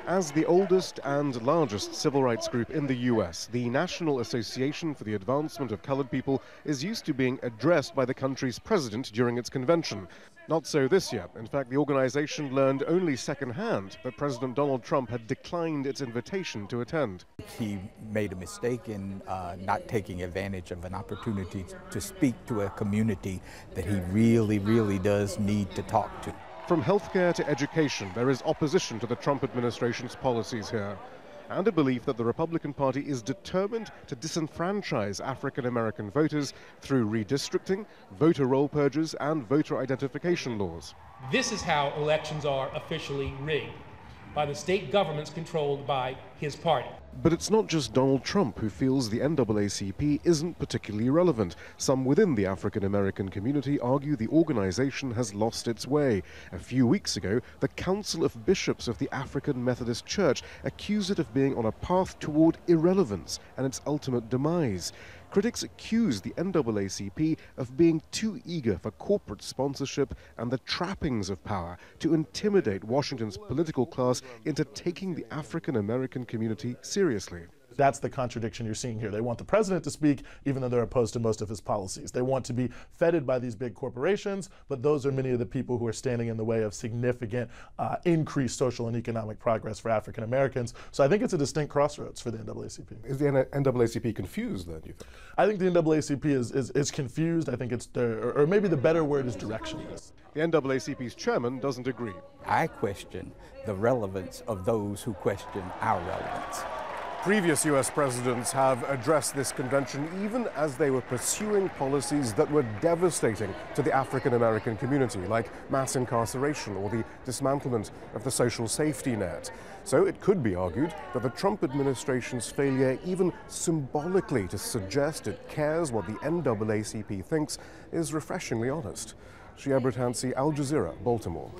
As the oldest and largest civil rights group in the U.S., the National Association for the Advancement of Colored People is used to being addressed by the country's president during its convention. Not so this year. In fact, the organization learned only secondhand that President Donald Trump had declined its invitation to attend. He made a mistake in not taking advantage of an opportunity to speak to a community that he really does need to talk to. From healthcare to education, there is opposition to the Trump administration's policies here, and a belief that the Republican Party is determined to disenfranchise African-American voters through redistricting, voter roll purges, and voter identification laws. This is how elections are officially rigged, by the state governments controlled by his party. But it's not just Donald Trump who feels the NAACP isn't particularly relevant. Some within the African-American community argue the organization has lost its way. A few weeks ago, the Council of Bishops of the African Methodist Church accused it of being on a path toward irrelevance and its ultimate demise. Critics accuse the NAACP of being too eager for corporate sponsorship and the trappings of power to intimidate Washington's political class into taking the African-American community seriously. That's the contradiction you're seeing here. They want the president to speak, even though they're opposed to most of his policies. They want to be feted by these big corporations, but those are many of the people who are standing in the way of significant increased social and economic progress for African Americans. So I think it's a distinct crossroads for the NAACP. Is the NAACP confused then, do you think? I think the NAACP is confused. I think it's, or maybe the better word is directionless. The NAACP's chairman doesn't agree. I question the relevance of those who question our relevance. Previous U.S. presidents have addressed this convention even as they were pursuing policies that were devastating to the African-American community, like mass incarceration or the dismantlement of the social safety net. So it could be argued that the Trump administration's failure even symbolically to suggest it cares what the NAACP thinks is refreshingly honest. Shihab, Rattansi, Al Jazeera, Baltimore.